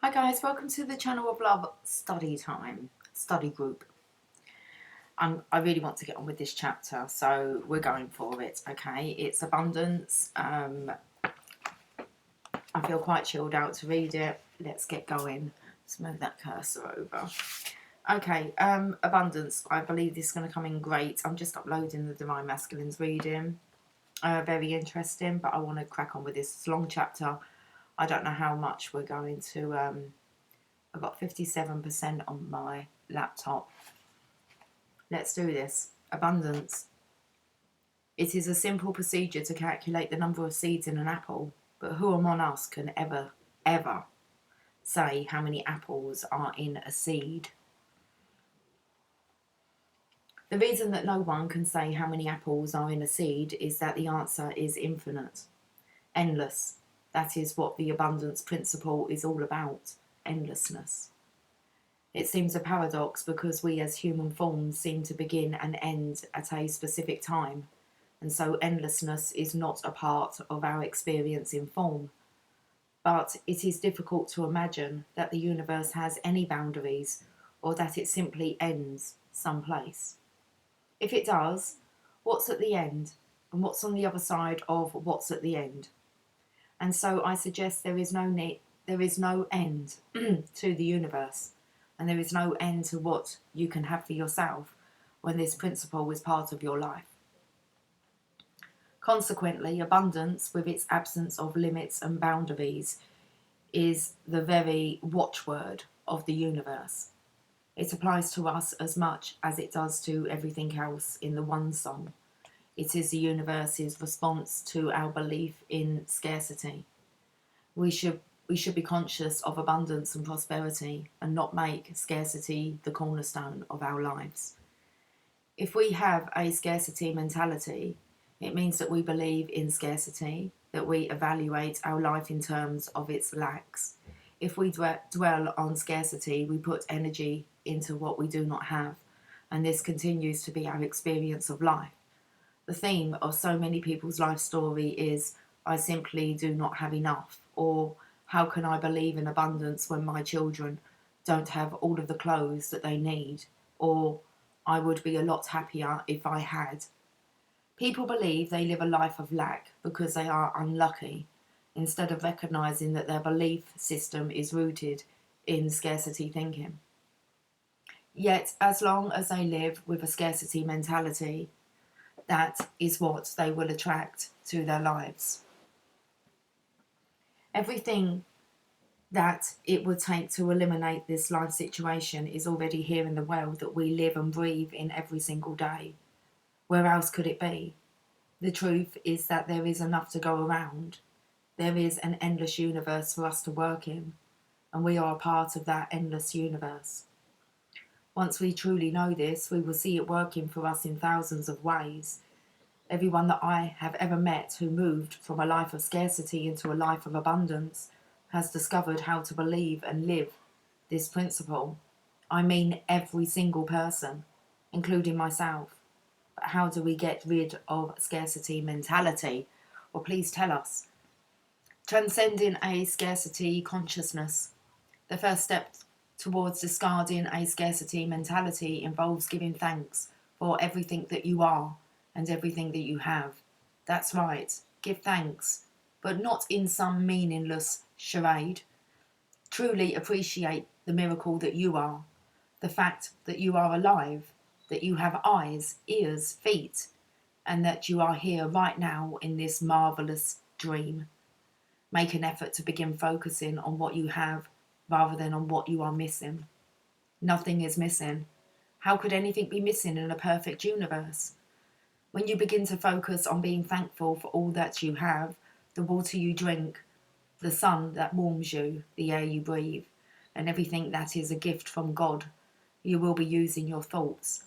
Hi guys, welcome to the Channel of Love study time, study group. I really want to get on with this chapter, so we're going for it, okay? It's abundance. I feel quite chilled out to read it. Let's get going. Let's move that cursor over. Okay, abundance. I believe this is going to come in great. I'm just uploading the Divine Masculines reading. Very interesting, but I want to crack on with this. It's a long chapter. I don't know how much we're going to... I've got 57% on my laptop. Let's do this. Abundance. It is a simple procedure to calculate the number of seeds in an apple, but who among us can ever say how many apples are in a seed? The reason that no one can say how many apples are in a seed is that the answer is infinite, endless. That is what the abundance principle is all about, endlessness. It seems a paradox because we as human forms seem to begin and end at a specific time, and so endlessness is not a part of our experience in form. But it is difficult to imagine that the universe has any boundaries or that it simply ends someplace. If it does, what's at the end? And what's on the other side of what's at the end? And so I suggest there is no end to the universe. And there is no end to what you can have for yourself when this principle is part of your life. Consequently, abundance, with its absence of limits and boundaries, is the very watchword of the universe. It applies to us as much as it does to everything else in the One Song. It is the universe's response to our belief in scarcity. We should be conscious of abundance and prosperity and not make scarcity the cornerstone of our lives. If we have a scarcity mentality, it means that we believe in scarcity, that we evaluate our life in terms of its lacks. If we dwell on scarcity, we put energy into what we do not have, and this continues to be our experience of life. The theme of so many people's life story is, I simply do not have enough, or how can I believe in abundance when my children don't have all of the clothes that they need? Or I would be a lot happier if I had. People believe they live a life of lack because they are unlucky, instead of recognizing that their belief system is rooted in scarcity thinking. Yet, as long as they live with a scarcity mentality, that is what they will attract to their lives. Everything that it would take to eliminate this life situation is already here in the world that we live and breathe in every single day. Where else could it be? The truth is that there is enough to go around. There is an endless universe for us to work in, and we are a part of that endless universe. Once we truly know this, we will see it working for us in thousands of ways. Everyone that I have ever met who moved from a life of scarcity into a life of abundance has discovered how to believe and live this principle. I mean every single person, including myself. But how do we get rid of scarcity mentality? Well, please tell us. Transcending a scarcity consciousness. The first step towards discarding a scarcity mentality involves giving thanks for everything that you are and everything that you have. That's right, give thanks, but not in some meaningless charade. Truly appreciate the miracle that you are, the fact that you are alive, that you have eyes, ears, feet, and that you are here right now in this marvellous dream. Make an effort to begin focusing on what you have rather than on what you are missing. Nothing is missing. How could anything be missing in a perfect universe? When you begin to focus on being thankful for all that you have, the water you drink, the sun that warms you, the air you breathe, and everything that is a gift from God, you will be using your thoughts,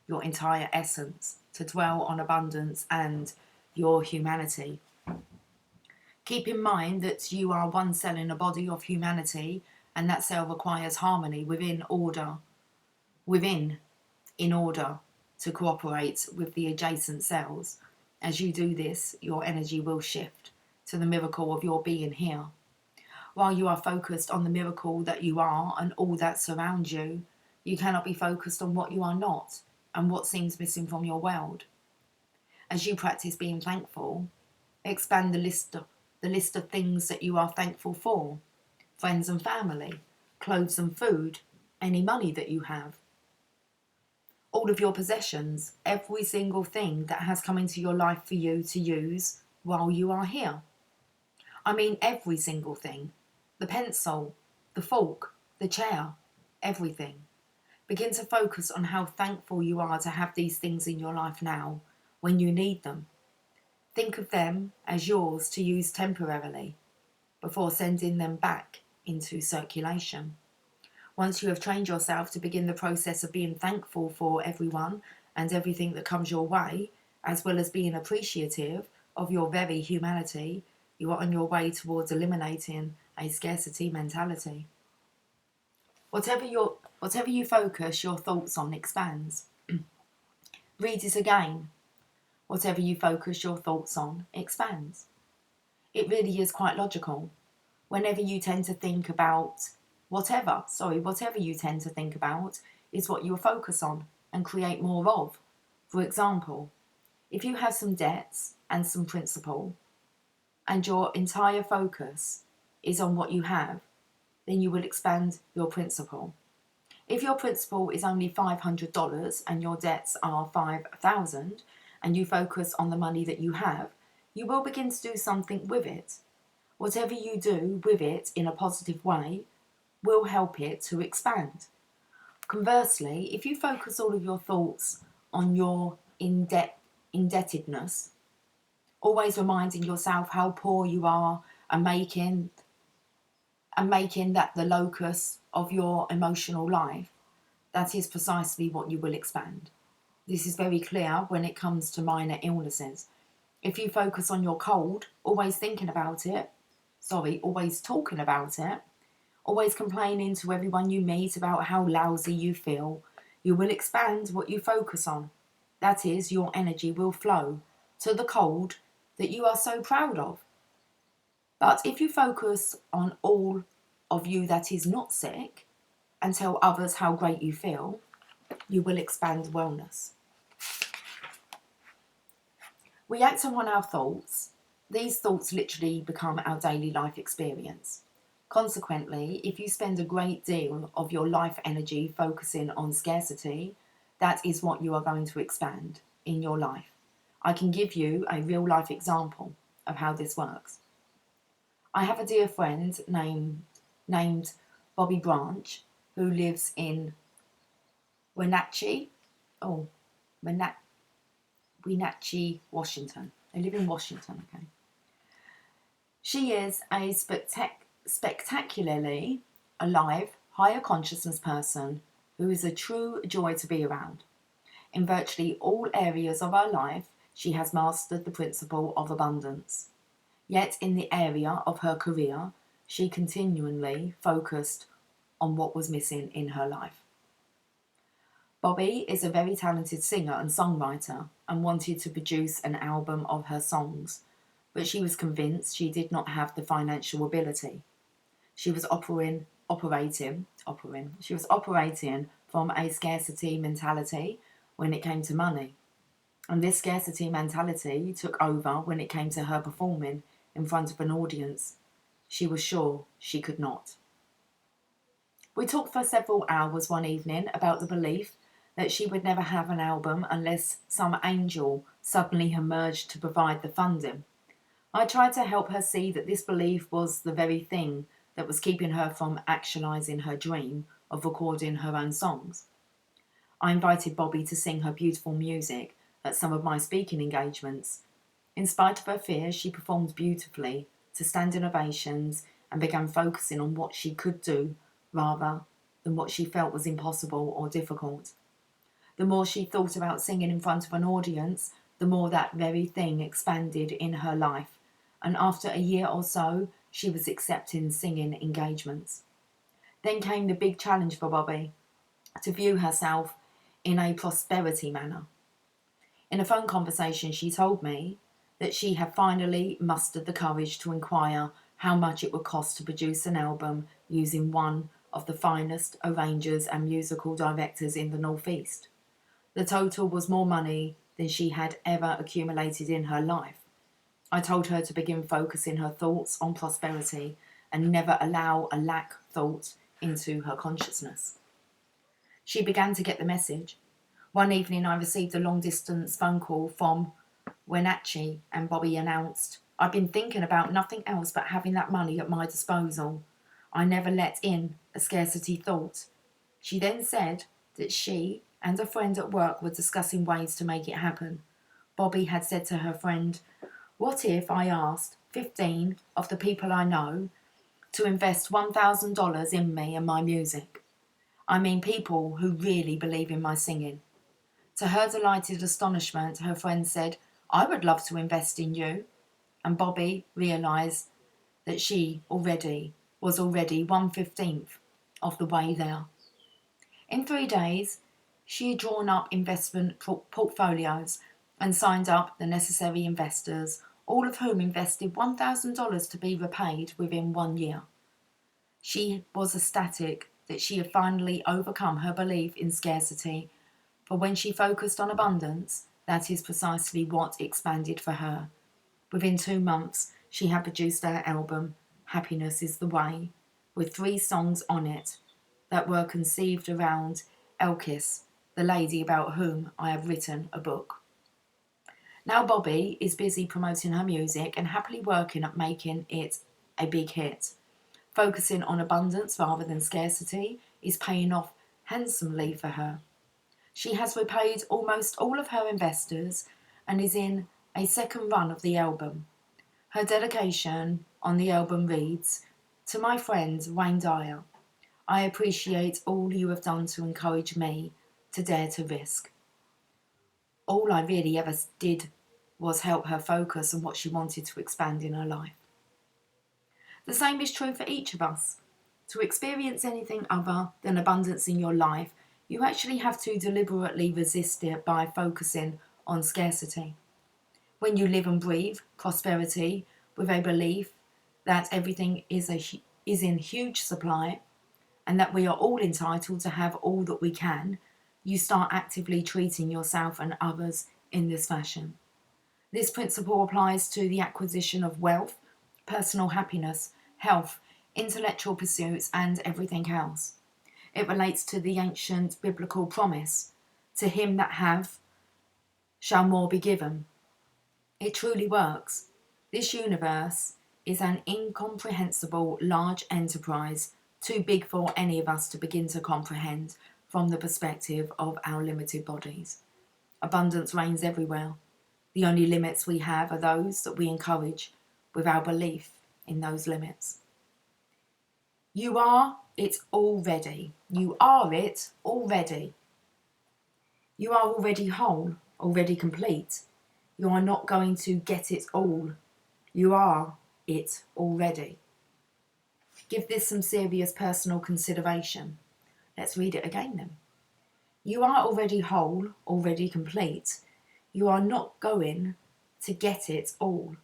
your entire essence, to dwell on abundance and your humanity. Keep in mind that you are one cell in a body of humanity, and that cell requires harmony in order to cooperate with the adjacent cells. As you do this, your energy will shift to the miracle of your being here. While you are focused on the miracle that you are and all that surrounds you, you cannot be focused on what you are not and what seems missing from your world. As you practice being thankful, expand the list of things that you are thankful for: friends and family, clothes and food, any money that you have, all of your possessions, every single thing that has come into your life for you to use while you are here. I mean every single thing. The pencil, the fork, the chair, everything. Begin to focus on how thankful you are to have these things in your life now when you need them. Think of them as yours to use temporarily before sending them back into circulation. Once you have trained yourself to begin the process of being thankful for everyone and everything that comes your way, as well as being appreciative of your very humanity, you are on your way towards eliminating a scarcity mentality. Whatever you focus your thoughts on expands. Read it again. Whatever you focus your thoughts on expands. It really is quite logical. Whenever you tend to think about whatever you tend to think about is what you focus on and create more of. For example, if you have some debts and some principal, and your entire focus is on what you have, then you will expand your principal. If your principal is only $500 and your debts are $5,000, and you focus on the money that you have, you will begin to do something with it. Whatever you do with it in a positive way will help it to expand. Conversely, if you focus all of your thoughts on your indebtedness, always reminding yourself how poor you are and making that the locus of your emotional life, that is precisely what you will expand. This is very clear when it comes to minor illnesses. If you focus on your cold, always thinking about it, always talking about it, always complaining to everyone you meet about how lousy you feel, you will expand what you focus on. That is, your energy will flow to the cold that you are so proud of. But if you focus on all of you that is not sick and tell others how great you feel, you will expand wellness. We act on our thoughts. These thoughts literally become our daily life experience. Consequently, if you spend a great deal of your life energy focusing on scarcity, that is what you are going to expand in your life. I can give you a real life example of how this works. I have a dear friend named Bobby Branch who lives in Wenatchee, Washington. They live in Washington, okay. She is a spectacularly alive, higher consciousness person who is a true joy to be around. In virtually all areas of her life, she has mastered the principle of abundance. Yet in the area of her career, she continually focused on what was missing in her life. Bobby is a very talented singer and songwriter and wanted to produce an album of her songs, but she was convinced she did not have the financial ability. She was operating from a scarcity mentality when it came to money. And this scarcity mentality took over when it came to her performing in front of an audience. She was sure she could not. We talked for several hours one evening about the belief that she would never have an album unless some angel suddenly emerged to provide the funding. I tried to help her see that this belief was the very thing that was keeping her from actualizing her dream of recording her own songs. I invited Bobby to sing her beautiful music at some of my speaking engagements. In spite of her fears, she performed beautifully to standing ovations and began focusing on what she could do rather than what she felt was impossible or difficult. The more she thought about singing in front of an audience, the more that very thing expanded in her life, and after a year or so, she was accepting singing engagements. Then came the big challenge for Bobby, to view herself in a prosperity manner. In a phone conversation, she told me that she had finally mustered the courage to inquire how much it would cost to produce an album using one of the finest arrangers and musical directors in the Northeast. The total was more money than she had ever accumulated in her life. I told her to begin focusing her thoughts on prosperity and never allow a lack thought into her consciousness. She began to get the message. One evening I received a long-distance phone call from Wenatchee, and Bobby announced, "I've been thinking about nothing else but having that money at my disposal. I never let in a scarcity thought." She then said that she and a friend at work were discussing ways to make it happen. Bobby had said to her friend, "What if I asked 15 of the people I know to invest $1,000 in me and my music? I mean people who really believe in my singing." To her delighted astonishment, her friend said, "I would love to invest in you." And Bobby realised that she was already 1/15 of the way there. In 3 days, she had drawn up investment portfolios and signed up the necessary investors, all of whom invested $1,000 to be repaid within 1 year. She was ecstatic that she had finally overcome her belief in scarcity, for when she focused on abundance, that is precisely what expanded for her. Within 2 months, she had produced her album, Happiness is the Way, with 3 songs on it that were conceived around Elkis, the lady about whom I have written a book. Now Bobby is busy promoting her music and happily working at making it a big hit. Focusing on abundance rather than scarcity is paying off handsomely for her. She has repaid almost all of her investors and is in a second run of the album. Her dedication on the album reads, "To my friend Wayne Dyer, I appreciate all you have done to encourage me to dare to risk." All I really ever did was help her focus on what she wanted to expand in her life. The same is true for each of us. To experience anything other than abundance in your life, you actually have to deliberately resist it by focusing on scarcity. When you live and breathe prosperity with a belief that everything is in huge supply and that we are all entitled to have all that we can, you start actively treating yourself and others in this fashion. This principle applies to the acquisition of wealth, personal happiness, health, intellectual pursuits, and everything else. It relates to the ancient biblical promise, "To him that have shall more be given." It truly works. This universe is an incomprehensible large enterprise, too big for any of us to begin to comprehend from the perspective of our limited bodies. Abundance reigns everywhere. The only limits we have are those that we encourage with our belief in those limits. You are it already. You are it already. You are already whole, already complete. You are not going to get it all. You are it already. Give this some serious personal consideration. Let's read it again then. You are already whole, already complete. You are not going to get it all.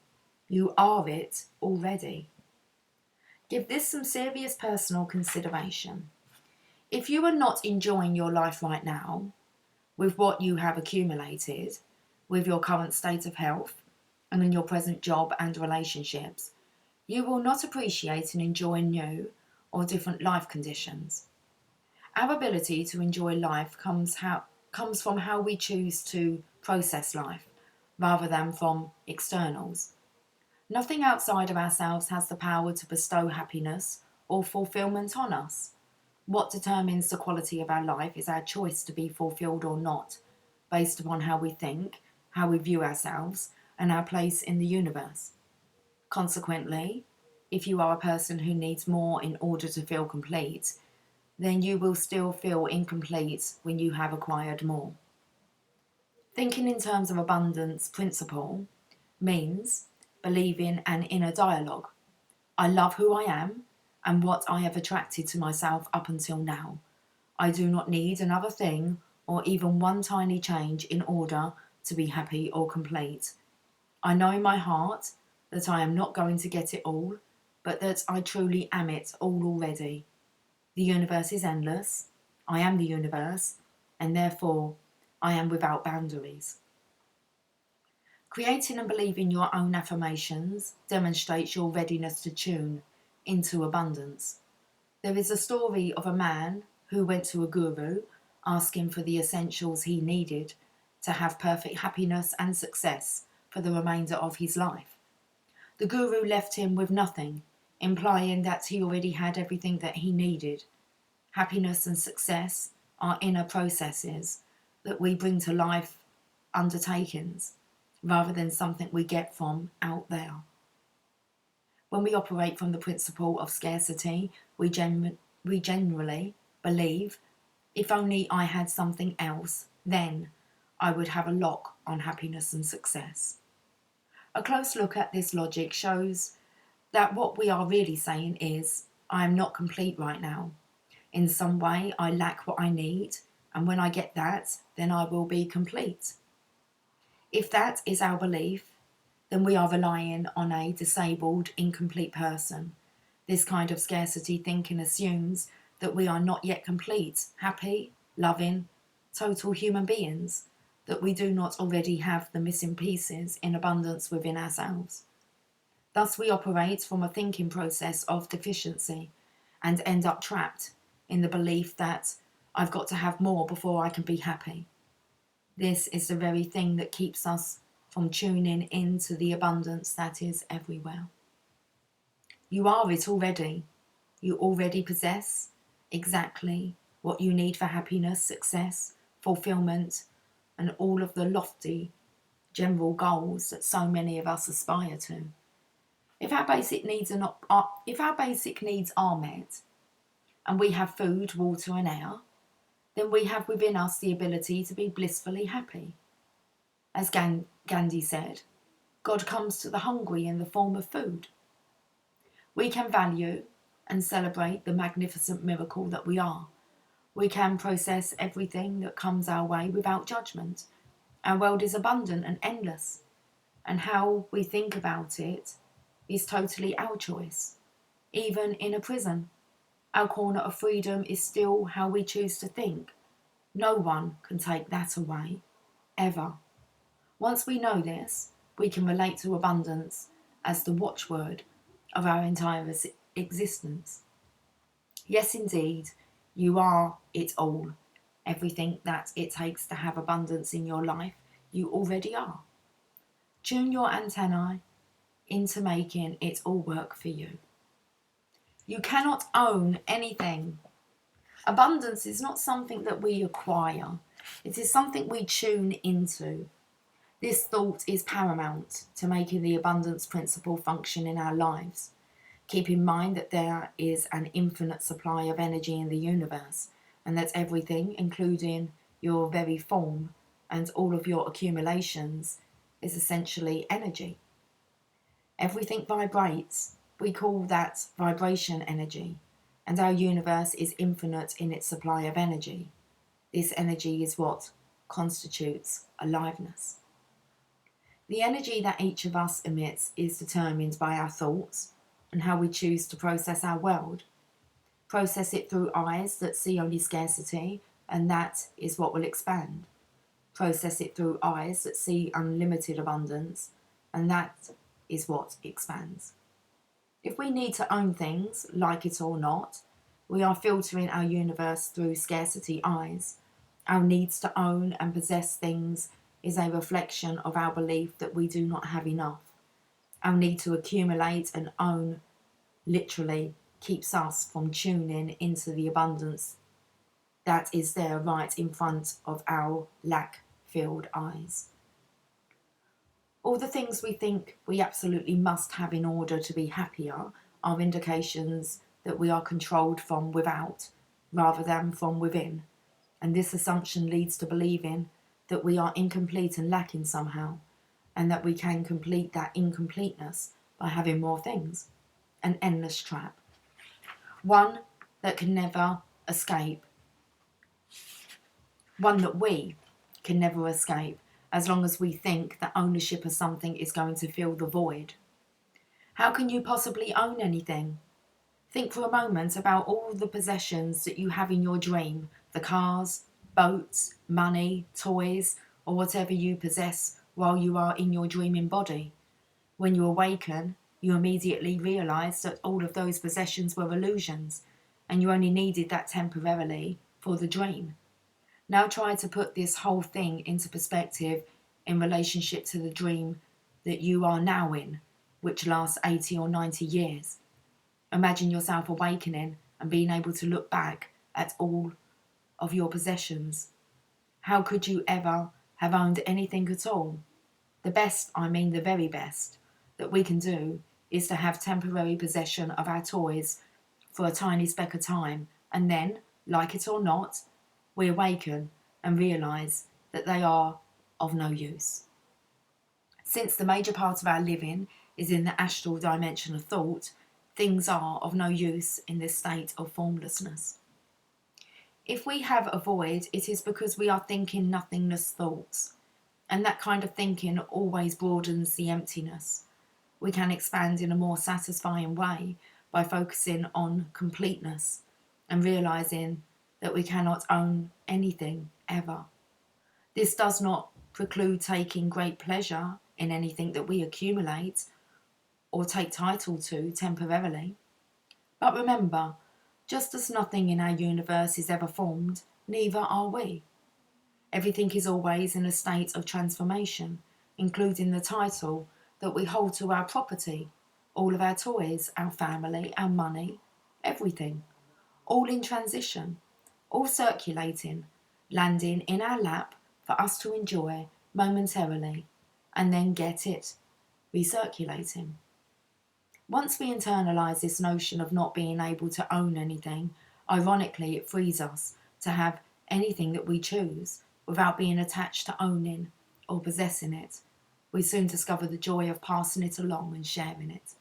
You are it already. Give this some serious personal consideration. If you are not enjoying your life right now, with what you have accumulated, with your current state of health, and in your present job and relationships, you will not appreciate and enjoy new or different life conditions. Our ability to enjoy life comes from how we choose to process life, rather than from externals. Nothing outside of ourselves has the power to bestow happiness or fulfillment on us. What determines the quality of our life is our choice to be fulfilled or not, based upon how we think, how we view ourselves, and our place in the universe. Consequently, if you are a person who needs more in order to feel complete, then you will still feel incomplete when you have acquired more. Thinking in terms of abundance principle means believing an inner dialogue. I love who I am and what I have attracted to myself up until now. I do not need another thing or even one tiny change in order to be happy or complete. I know in my heart that I am not going to get it all, but that I truly am it all already. The universe is endless. I am the universe, and therefore I am without boundaries. Creating and believing your own affirmations demonstrates your readiness to tune into abundance. There is a story of a man who went to a guru asking for the essentials he needed to have perfect happiness and success for the remainder of his life. The guru left him with nothing, implying that he already had everything that he needed. Happiness and success are inner processes that we bring to life undertakings, rather than something we get from out there. When we operate from the principle of scarcity, we generally believe, if only I had something else, then I would have a lock on happiness and success. A close look at this logic shows that what we are really saying is, I am not complete right now. In some way, I lack what I need, and when I get that, then I will be complete. If that is our belief, then we are relying on a disabled, incomplete person. This kind of scarcity thinking assumes that we are not yet complete, happy, loving, total human beings, that we do not already have the missing pieces in abundance within ourselves. Thus, we operate from a thinking process of deficiency and end up trapped in the belief that I've got to have more before I can be happy. This is the very thing that keeps us from tuning into the abundance that is everywhere. You are it already. You already possess exactly what you need for happiness, success, fulfillment, and all of the lofty general goals that so many of us aspire to. If our basic needs are met, and we have food, water, and air, then we have within us the ability to be blissfully happy. As Gandhi said, God comes to the hungry in the form of food. We can value and celebrate the magnificent miracle that we are. We can process everything that comes our way without judgment. Our world is abundant and endless, and how we think about it is totally our choice. Even in a prison, our corner of freedom is still how we choose to think. No one can take that away, ever. Once we know this, we can relate to abundance as the watchword of our entire existence. Yes, indeed, you are it all. Everything that it takes to have abundance in your life, you already are. Tune your antennae into making it all work for you. You cannot own anything. Abundance is not something that we acquire. It is something we tune into. This thought is paramount to making the abundance principle function in our lives. Keep in mind that there is an infinite supply of energy in the universe, and that everything, including your very form and all of your accumulations, is essentially energy. Everything vibrates. We call that vibration energy, and our universe is infinite in its supply of energy. This energy is what constitutes aliveness. The energy that each of us emits is determined by our thoughts and how we choose to process our world. Process it through eyes that see only scarcity, and that is what will expand. Process it through eyes that see unlimited abundance, and that is what expands. If we need to own things, like it or not, we are filtering our universe through scarcity eyes. Our needs to own and possess things is a reflection of our belief that we do not have enough. Our need to accumulate and own literally keeps us from tuning into the abundance that is there right in front of our lack-filled eyes. All the things we think we absolutely must have in order to be happier are indications that we are controlled from without rather than from within, and this assumption leads to believing that we are incomplete and lacking somehow, and that we can complete that incompleteness by having more things. An endless trap. One that can never escape. One that we can never escape as long as we think that ownership of something is going to fill the void. How can you possibly own anything? Think for a moment about all the possessions that you have in your dream, the cars, boats, money, toys, or whatever you possess while you are in your dreaming body. When you awaken, you immediately realise that all of those possessions were illusions, and you only needed that temporarily for the dream. Now try to put this whole thing into perspective in relationship to the dream that you are now in, which lasts 80 or 90 years. Imagine yourself awakening and being able to look back at all of your possessions. How could you ever have owned anything at all? The best, I mean the very best, that we can do is to have temporary possession of our toys for a tiny speck of time, and then, like it or not, we awaken and realise that they are of no use. Since the major part of our living is in the astral dimension of thought, things are of no use in this state of formlessness. If we have a void, it is because we are thinking nothingness thoughts, and that kind of thinking always broadens the emptiness. We can expand in a more satisfying way by focusing on completeness and realising that we cannot own anything ever. This does not preclude taking great pleasure in anything that we accumulate or take title to temporarily. But remember, just as nothing in our universe is ever formed, neither are we. Everything is always in a state of transformation, including the title that we hold to our property, all of our toys, our family, our money, everything. All in transition, all circulating, landing in our lap for us to enjoy momentarily, and then get it, recirculating. Once we internalise this notion of not being able to own anything, ironically it frees us to have anything that we choose without being attached to owning or possessing it. We soon discover the joy of passing it along and sharing it.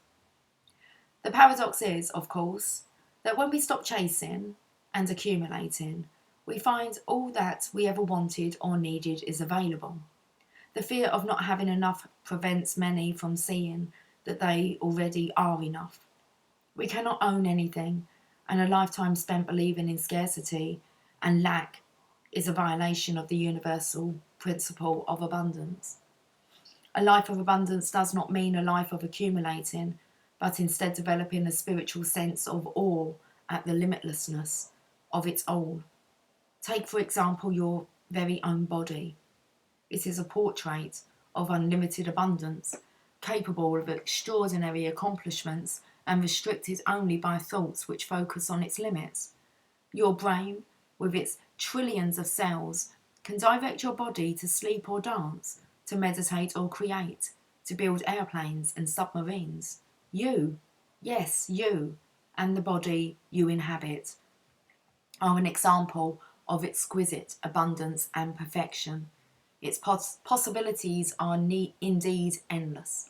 The paradox is, of course, that when we stop chasing and accumulating, we find all that we ever wanted or needed is available. The fear of not having enough prevents many from seeing that they already are enough. We cannot own anything, and a lifetime spent believing in scarcity and lack is a violation of the universal principle of abundance. A life of abundance does not mean a life of accumulating, but instead developing a spiritual sense of awe at the limitlessness of its all. Take, for example, your very own body. It is a portrait of unlimited abundance, capable of extraordinary accomplishments and restricted only by thoughts which focus on its limits. Your brain, with its trillions of cells, can direct your body to sleep or dance, to meditate or create, to build airplanes and submarines. You, yes, you, and the body you inhabit, are an example of exquisite abundance and perfection. Its possibilities are indeed endless.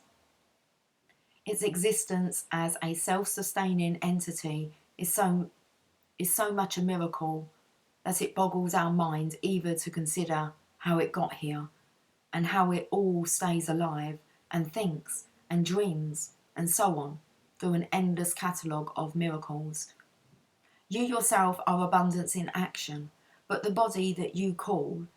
Its existence as a self-sustaining entity is so much a miracle that it boggles our mind either to consider how it got here and how it all stays alive and thinks and dreams and so on through an endless catalogue of miracles. You yourself are abundance in action, but the body that you call,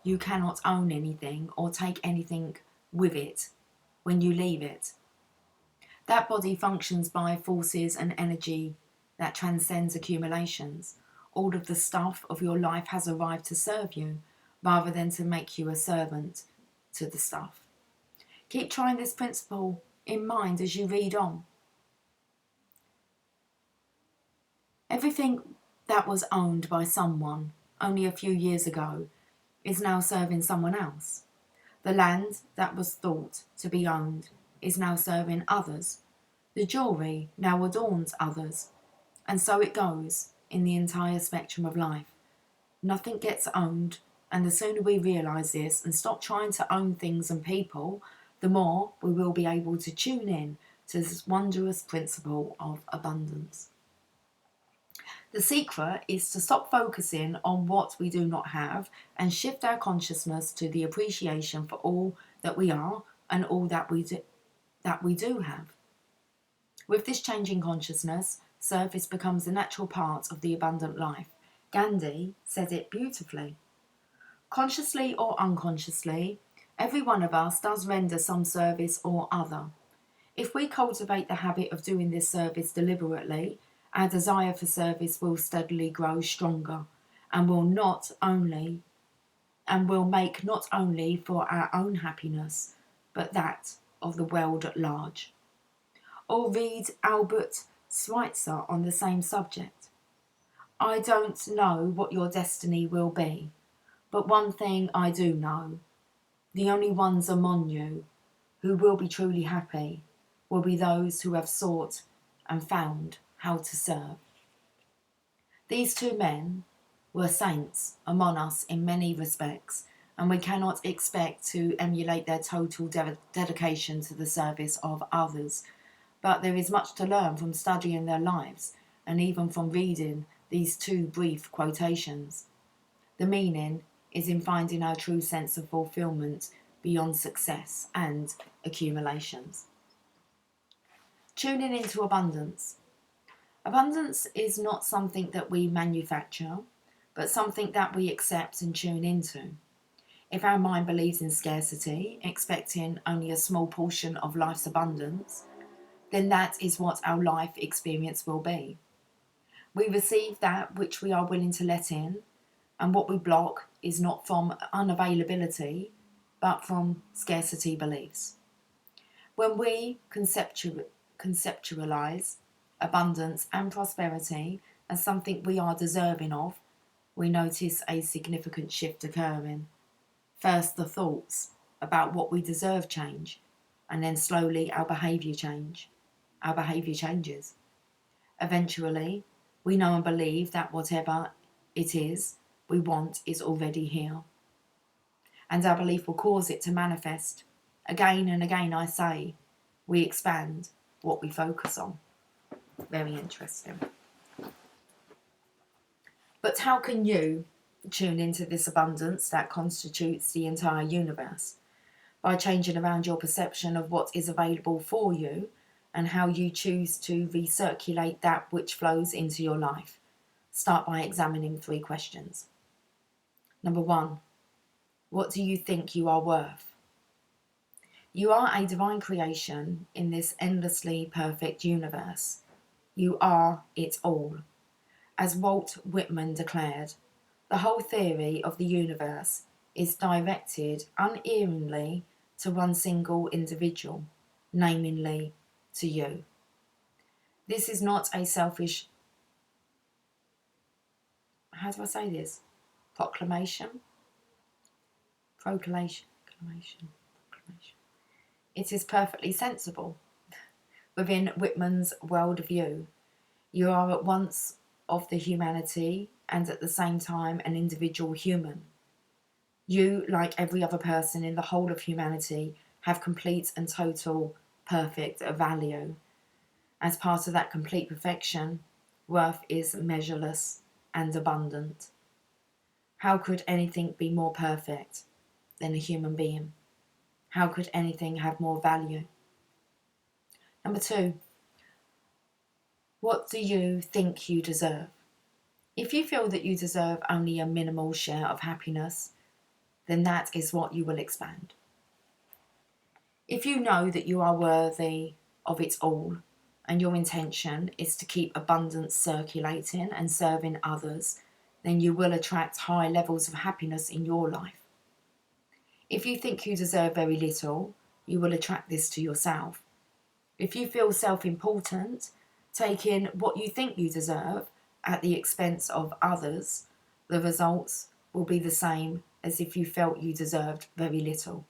you cannot own anything or take anything with it when you leave it. That body functions by forces and energy that transcends accumulations. All of the stuff of your life has arrived to serve you, rather than to make you a servant to the stuff. Keep trying this principle in mind as you read on. Everything that was owned by someone only a few years ago is now serving someone else. The land that was thought to be owned is now serving others. The jewellery now adorns others. And so it goes in the entire spectrum of life. Nothing gets owned, and the sooner we realise this and stop trying to own things and people, the more we will be able to tune in to this wondrous principle of abundance. The secret is to stop focusing on what we do not have and shift our consciousness to the appreciation for all that we are and all that we do have. With this change in consciousness, service becomes a natural part of the abundant life. Gandhi said it beautifully. Consciously or unconsciously, every one of us does render some service or other. If we cultivate the habit of doing this service deliberately, our desire for service will steadily grow stronger and will make not only for our own happiness, but that of the world at large. Or read Albert Schweitzer on the same subject. I don't know what your destiny will be, but one thing I do know, the only ones among you who will be truly happy will be those who have sought and found how to serve. These two men were saints among us in many respects, and we cannot expect to emulate their total dedication to the service of others. But there is much to learn from studying their lives, and even from reading these two brief quotations. The meaning is in finding our true sense of fulfillment beyond success and accumulations. Tuning into abundance. Abundance is not something that we manufacture, but something that we accept and tune into. If our mind believes in scarcity, expecting only a small portion of life's abundance, then that is what our life experience will be. We receive that which we are willing to let in, and what we block is not from unavailability, but from scarcity beliefs. When we conceptualize abundance and prosperity as something we are deserving of, we notice a significant shift occurring. First, the thoughts about what we deserve change, and then slowly our behaviour changes. Eventually, we know and believe that whatever it is we want is already here. And our belief will cause it to manifest. Again and again, I say, we expand what we focus on. Very interesting. But how can you tune into this abundance that constitutes the entire universe? By changing around your perception of what is available for you and how you choose to recirculate that which flows into your life. Start by examining 3 questions. Number 1, what do you think you are worth? You are a divine creation in this endlessly perfect universe. You are it all. As Walt Whitman declared, the whole theory of the universe is directed unerringly to one single individual, namely to you. This is not a selfish, proclamation. It is perfectly sensible. Within Whitman's worldview, you are at once of the humanity and at the same time an individual human. You, like every other person in the whole of humanity, have complete and total perfect value. As part of that complete perfection, worth is measureless and abundant. How could anything be more perfect than a human being? How could anything have more value? Number 2, what do you think you deserve? If you feel that you deserve only a minimal share of happiness, then that is what you will expand. If you know that you are worthy of it all, and your intention is to keep abundance circulating and serving others, then you will attract high levels of happiness in your life. If you think you deserve very little, you will attract this to yourself. If you feel self-important, taking what you think you deserve at the expense of others, the results will be the same as if you felt you deserved very little.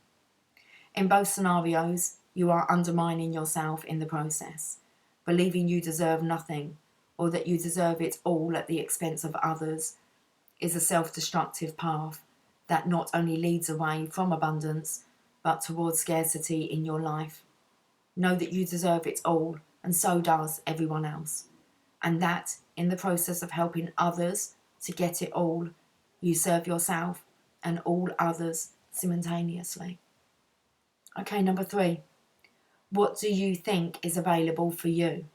In both scenarios, you are undermining yourself in the process. Believing you deserve nothing, or that you deserve it all at the expense of others, is a self-destructive path that not only leads away from abundance, but towards scarcity in your life. Know that you deserve it all, and so does everyone else. And that, in the process of helping others to get it all, you serve yourself and all others simultaneously. Okay, number 3. What do you think is available for you?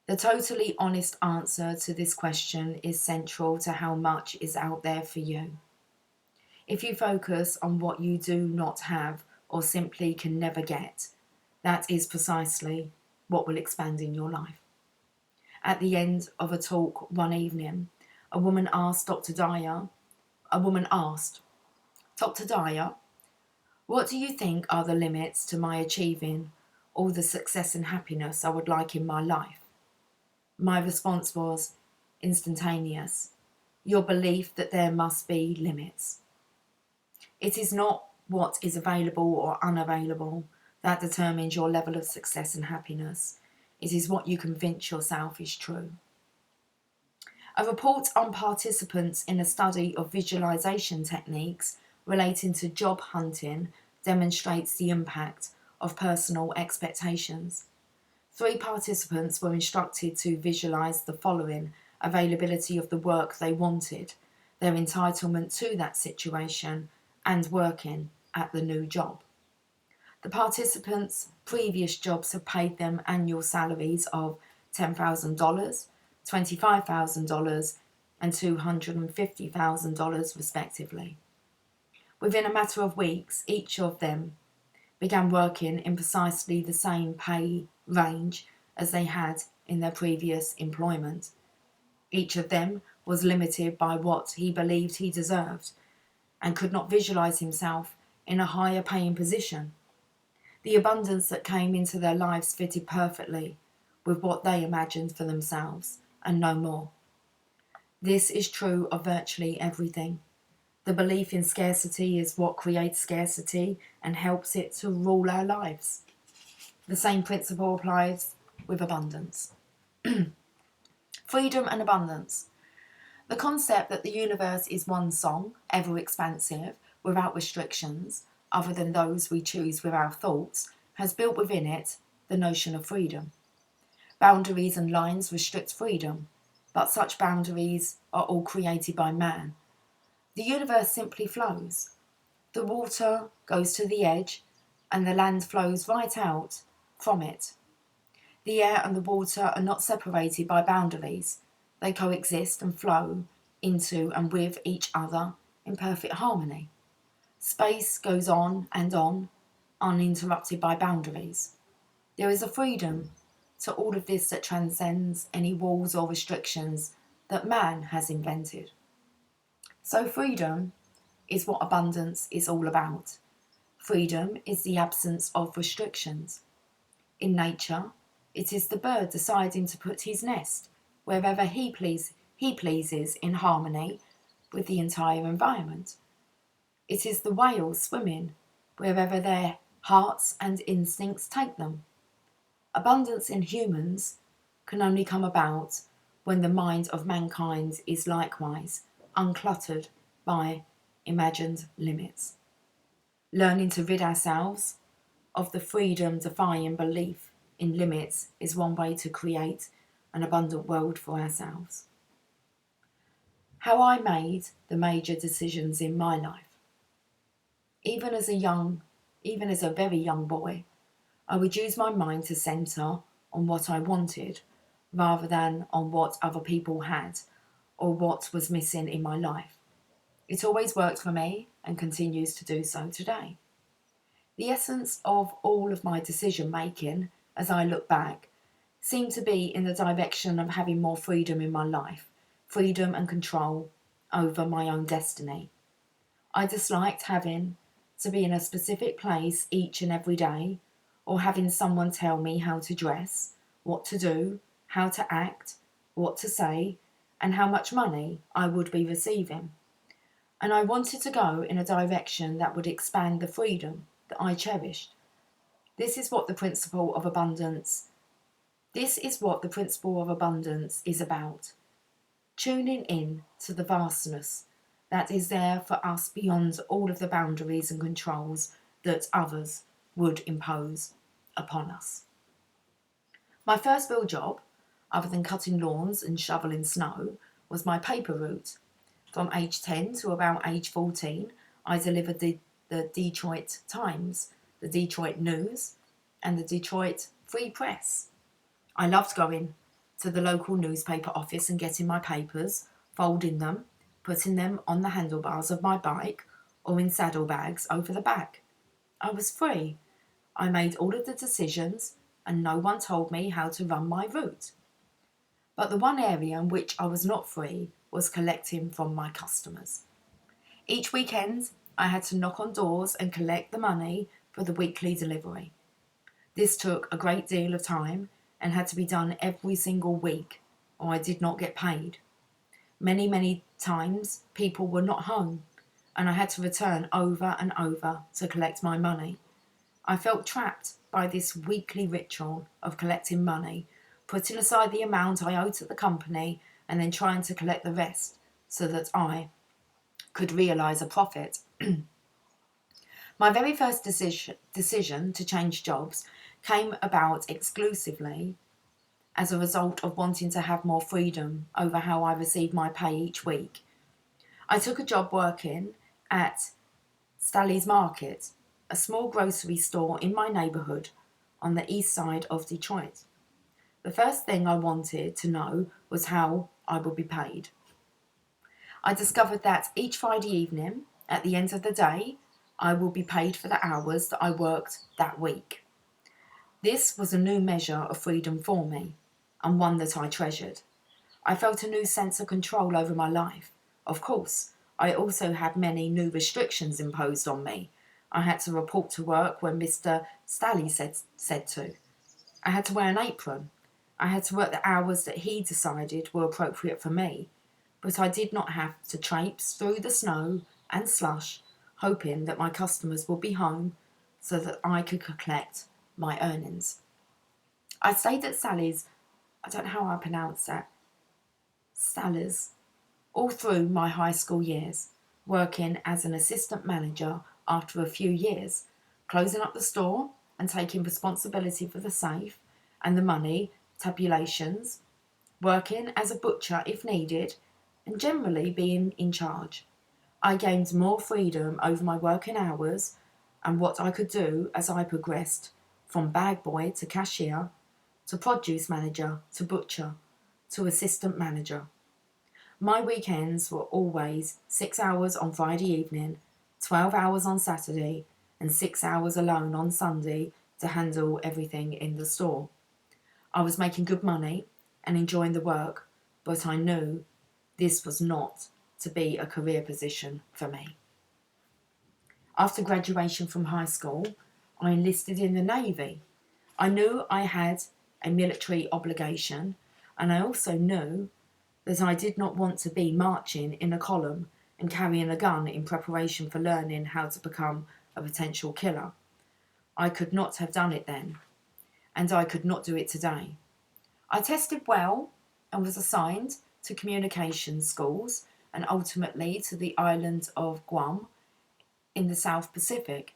The totally honest answer to this question is central to how much is out there for you. If you focus on what you do not have or simply can never get, that is precisely what will expand in your life. At the end of a talk one evening, a woman asked Dr. Dyer, what do you think are the limits to my achieving all the success and happiness I would like in my life? My response was instantaneous. Your belief that there must be limits. It is not what is available or unavailable that determines your level of success and happiness. It is what you convince yourself is true. A report on participants in a study of visualization techniques relating to job hunting demonstrates the impact of personal expectations. 3 participants were instructed to visualize the following: availability of the work they wanted, their entitlement to that situation, and working at the new job. The participants' previous jobs have paid them annual salaries of $10,000, $25,000, and $250,000 respectively. Within a matter of weeks, each of them began working in precisely the same pay range as they had in their previous employment. Each of them was limited by what he believed he deserved and could not visualize himself in a higher paying position. The abundance that came into their lives fitted perfectly with what they imagined for themselves, and no more. This is true of virtually everything. The belief in scarcity is what creates scarcity and helps it to rule our lives. The same principle applies with abundance. Freedom and abundance. The concept that the universe is one song, ever expansive, without restrictions, other than those we choose with our thoughts, has built within it the notion of freedom. Boundaries and lines restrict freedom, but such boundaries are all created by man. The universe simply flows. The water goes to the edge, and the land flows right out from it. The air and the water are not separated by boundaries. They coexist and flow into and with each other in perfect harmony. Space goes on, uninterrupted by boundaries. There is a freedom to all of this that transcends any walls or restrictions that man has invented. So freedom is what abundance is all about. Freedom is the absence of restrictions. In nature, it is the bird deciding to put his nest wherever he pleases in harmony with the entire environment. It is the whales swimming wherever their hearts and instincts take them. Abundance in humans can only come about when the mind of mankind is likewise uncluttered by imagined limits. Learning to rid ourselves of the freedom-defying belief in limits is one way to create an abundant world for ourselves. How I made the major decisions in my life. Even as a very young boy, I would use my mind to centre on what I wanted rather than on what other people had or what was missing in my life. It always worked for me and continues to do so today. The essence of all of my decision making, as I look back, seemed to be in the direction of having more freedom in my life, freedom and control over my own destiny. I disliked having to be in a specific place each and every day, or having someone tell me how to dress, what to do, how to act, what to say, and how much money I would be receiving. And I wanted to go in a direction that would expand the freedom that I cherished. This is what the principle of abundance is about. Tuning in to the vastness that is there for us beyond all of the boundaries and controls that others would impose upon us. My first real job, other than cutting lawns and shoveling snow, was my paper route. From age 10 to about age 14, I delivered the the Detroit Times, the Detroit News, and the Detroit Free Press. I loved going to the local newspaper office and getting my papers, folding them, putting them on the handlebars of my bike or in saddlebags over the back. I was free. I made all of the decisions and no one told me how to run my route. But the one area in which I was not free was collecting from my customers. Each weekend, I had to knock on doors and collect the money for the weekly delivery. This took a great deal of time and had to be done every single week, or I did not get paid. Many times, people were not home, and I had to return over and over to collect my money. I felt trapped by this weekly ritual of collecting money, putting aside the amount I owed to the company, and then trying to collect the rest so that I could realise a profit. My very first decision to change jobs came about exclusively as a result of wanting to have more freedom over how I received my pay each week. I took a job working at Staley's Market, a small grocery store in my neighbourhood on the east side of Detroit. The first thing I wanted to know was how I would be paid. I discovered that each Friday evening, at the end of the day, I will be paid for the hours that I worked that week. This was a new measure of freedom for me, and one that I treasured. I felt a new sense of control over my life. Of course, I also had many new restrictions imposed on me. I had to report to work when Mr. Staley said to. I had to wear an apron. I had to work the hours that he decided were appropriate for me, but I did not have to traipse through the snow and slush, hoping that my customers would be home so that I could collect my earnings. I stayed at Sally's, I don't know how I pronounce that, Sally's, all through my high school years, working as an assistant manager after a few years, closing up the store and taking responsibility for the safe and the money, tabulations, working as a butcher if needed, and generally being in charge. I gained more freedom over my working hours and what I could do as I progressed from bag boy to cashier, to produce manager, to butcher, to assistant manager. My weekends were always 6 hours on Friday evening, 12 hours on Saturday, and 6 hours alone on Sunday to handle everything in the store. I was making good money and enjoying the work, but I knew this was not to be a career position for me. After graduation from high school, I enlisted in the Navy. I knew I had a military obligation, and I also knew that I did not want to be marching in a column and carrying a gun in preparation for learning how to become a potential killer. I could not have done it then, and I could not do it today. I tested well and was assigned to communications schools and ultimately to the island of Guam in the South Pacific.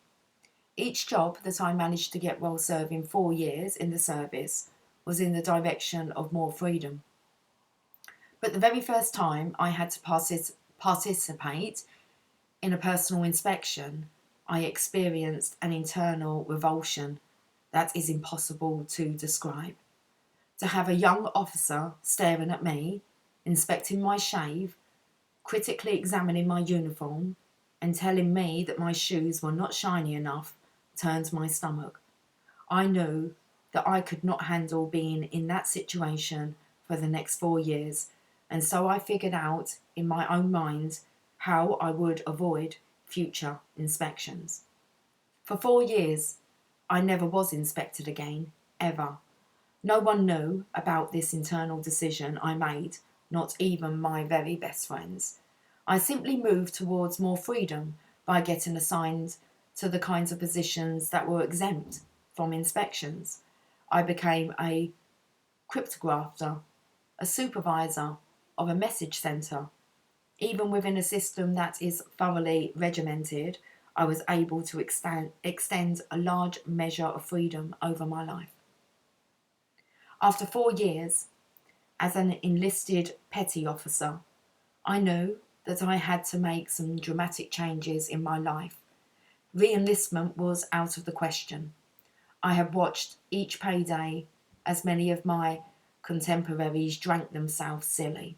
Each job that I managed to get while serving 4 years in the service was in the direction of more freedom. But the very first time I had to participate in a personal inspection, I experienced an internal revulsion that is impossible to describe. To have a young officer staring at me, inspecting my shave, critically examining my uniform, and telling me that my shoes were not shiny enough turned my stomach. I knew that I could not handle being in that situation for the next 4 years, and so I figured out in my own mind how I would avoid future inspections. For 4 years, I never was inspected again, ever. No one knew about this internal decision I made, not even my very best friends. I simply moved towards more freedom by getting assigned to the kinds of positions that were exempt from inspections. I became a cryptographer, a supervisor of a message centre. Even within a system that is thoroughly regimented, I was able to extend a large measure of freedom over my life. After 4 years as an enlisted petty officer, I knew that I had to make some dramatic changes in my life. Re-enlistment was out of the question. I had watched each payday as many of my contemporaries drank themselves silly,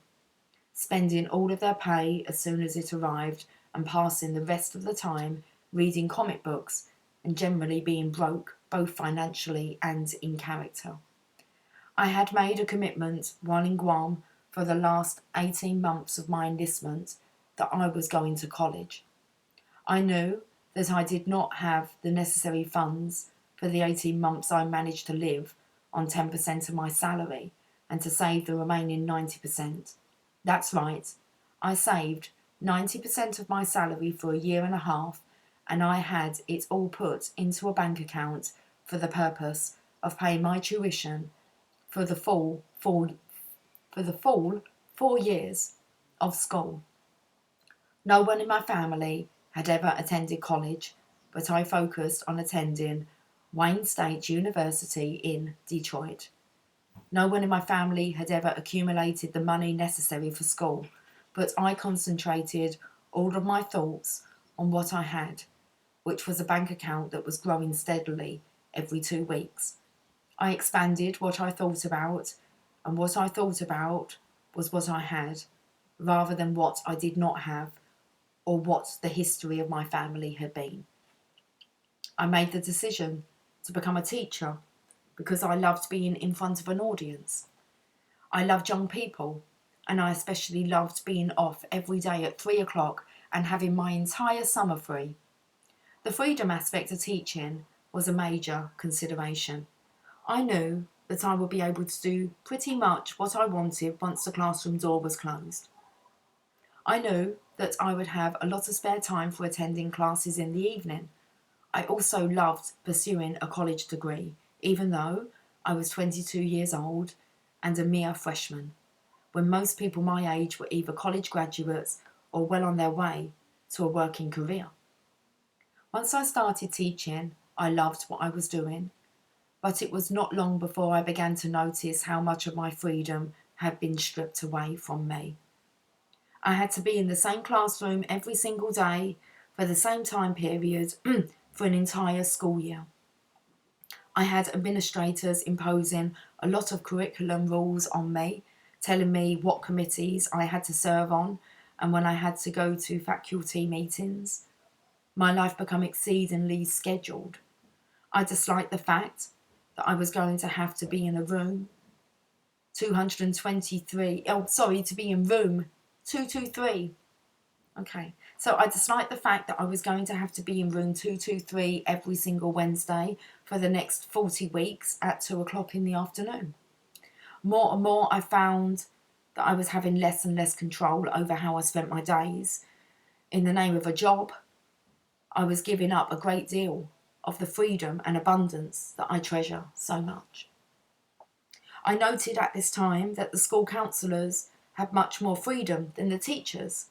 spending all of their pay as soon as it arrived and passing the rest of the time reading comic books and generally being broke, both financially and in character. I had made a commitment while in Guam for the last 18 months of my enlistment that I was going to college. I knew that I did not have the necessary funds for the 18 months I managed to live on 10% of my salary and to save the remaining 90%. That's right, I saved 90% of my salary for a year and a half, and I had it all put into a bank account for the purpose of paying my tuition for the full 4 years of school. No one in my family had ever attended college, but I focused on attending Wayne State University in Detroit. No one in my family had ever accumulated the money necessary for school, but I concentrated all of my thoughts on what I had, which was a bank account that was growing steadily every 2 weeks. I expanded what I thought about, and what I thought about was what I had, rather than what I did not have or what the history of my family had been. I made the decision to become a teacher because I loved being in front of an audience. I loved young people, and I especially loved being off every day at 3 o'clock and having my entire summer free. The freedom aspect of teaching was a major consideration. I knew that I would be able to do pretty much what I wanted once the classroom door was closed. I knew that I would have a lot of spare time for attending classes in the evening. I also loved pursuing a college degree, even though I was 22 years old and a mere freshman, when most people my age were either college graduates or well on their way to a working career. Once I started teaching, I loved what I was doing, but it was not long before I began to notice how much of my freedom had been stripped away from me. I had to be in the same classroom every single day for the same time period for an entire school year. I had administrators imposing a lot of curriculum rules on me, telling me what committees I had to serve on and when I had to go to faculty meetings. My life became exceedingly scheduled. I disliked the fact that I was going to have to be in a room 223, to be in room 223. Okay, so I disliked the fact that I was going to have to be in room 223 every single Wednesday for the next 40 weeks at 2 o'clock in the afternoon. More and more I found that I was having less and less control over how I spent my days. In the name of a job, I was giving up a great deal of the freedom and abundance that I treasure so much. I noted at this time that the school counsellors had much more freedom than the teachers.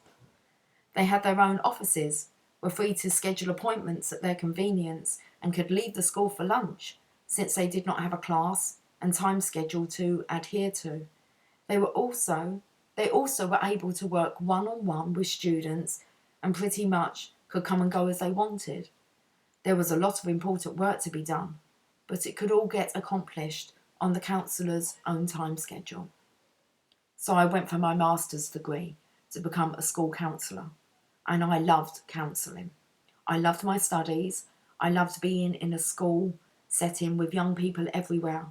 They had their own offices, were free to schedule appointments at their convenience, and could leave the school for lunch, since they did not have a class and time schedule to adhere to. They also were able to work one-on-one with students and pretty much could come and go as they wanted. There was a lot of important work to be done, but it could all get accomplished on the counsellor's own time schedule. So I went for my master's degree to become a school counsellor, and I loved counselling. I loved my studies. I loved being in a school setting with young people everywhere.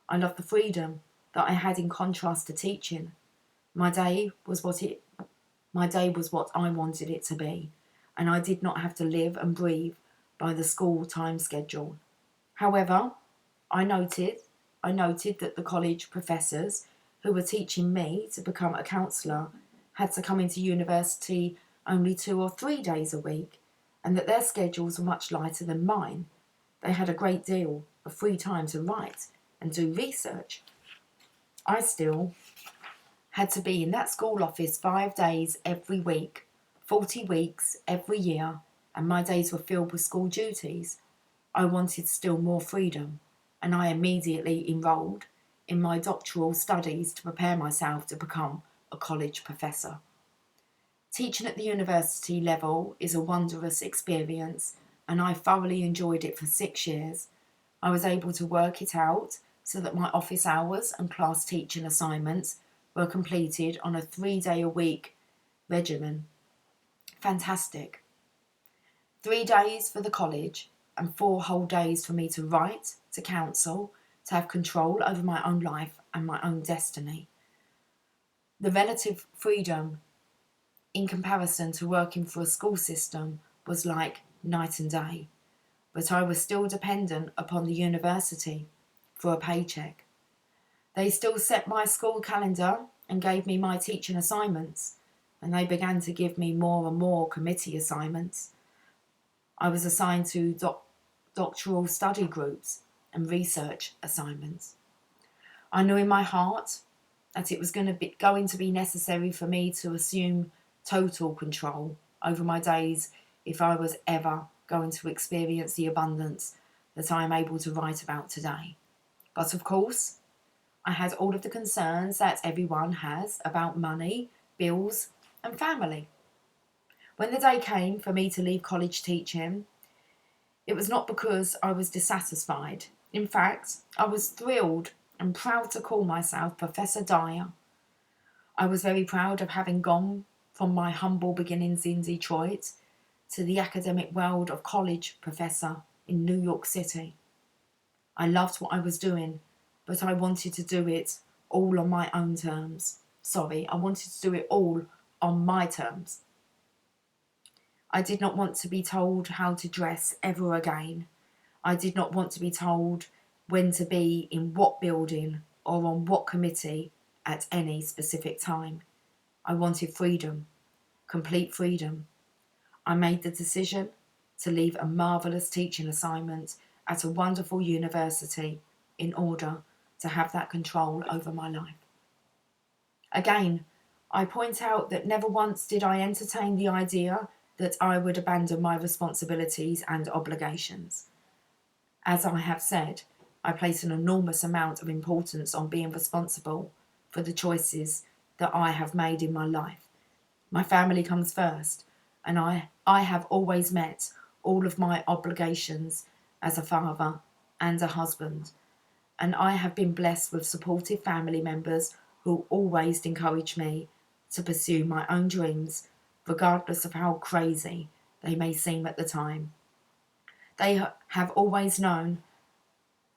I loved the freedom that I had in contrast to teaching. My day was what I wanted it to be, and I did not have to live and breathe by the school time schedule. However, I noted that the college professors who were teaching me to become a counsellor had to come into university only 2 or 3 days a week, and that their schedules were much lighter than mine. They had a great deal of free time to write and do research. I still had to be in that school office 5 days every week, 40 weeks every year, and my days were filled with school duties. I wanted still more freedom, and I immediately enrolled in my doctoral studies to prepare myself to become a college professor. Teaching at the university level is a wondrous experience, and I thoroughly enjoyed it for 6 years. I was able to work it out so that my office hours and class teaching assignments were completed on a 3-day-a-week regimen. Fantastic. 3 days for the college and 4 whole days for me to write, to counsel, to have control over my own life and my own destiny. The relative freedom in comparison to working for a school system was like night and day, but I was still dependent upon the university for a paycheck. They still set my school calendar and gave me my teaching assignments, and they began to give me more and more committee assignments. I was assigned to doctoral study groups and research assignments. I knew in my heart that it was going to be necessary for me to assume total control over my days if I was ever going to experience the abundance that I am able to write about today. But of course, I had all of the concerns that everyone has about money, bills, and family. When the day came for me to leave college teaching, it was not because I was dissatisfied. In fact, I was thrilled and proud to call myself Professor Dyer. I was very proud of having gone from my humble beginnings in Detroit to the academic world of college professor in New York City. I loved what I was doing, but I wanted to do it all on my own terms. I wanted to do it all on my terms. I did not want to be told how to dress ever again. I did not want to be told when to be in what building or on what committee at any specific time. I wanted freedom, complete freedom. I made the decision to leave a marvellous teaching assignment at a wonderful university in order to have that control over my life. Again, I point out that never once did I entertain the idea that I would abandon my responsibilities and obligations. As I have said, I place an enormous amount of importance on being responsible for the choices that I have made in my life. My family comes first, and I have always met all of my obligations as a father and a husband, and I have been blessed with supportive family members who always encourage me to pursue my own dreams, regardless of how crazy they may seem at the time. They have always known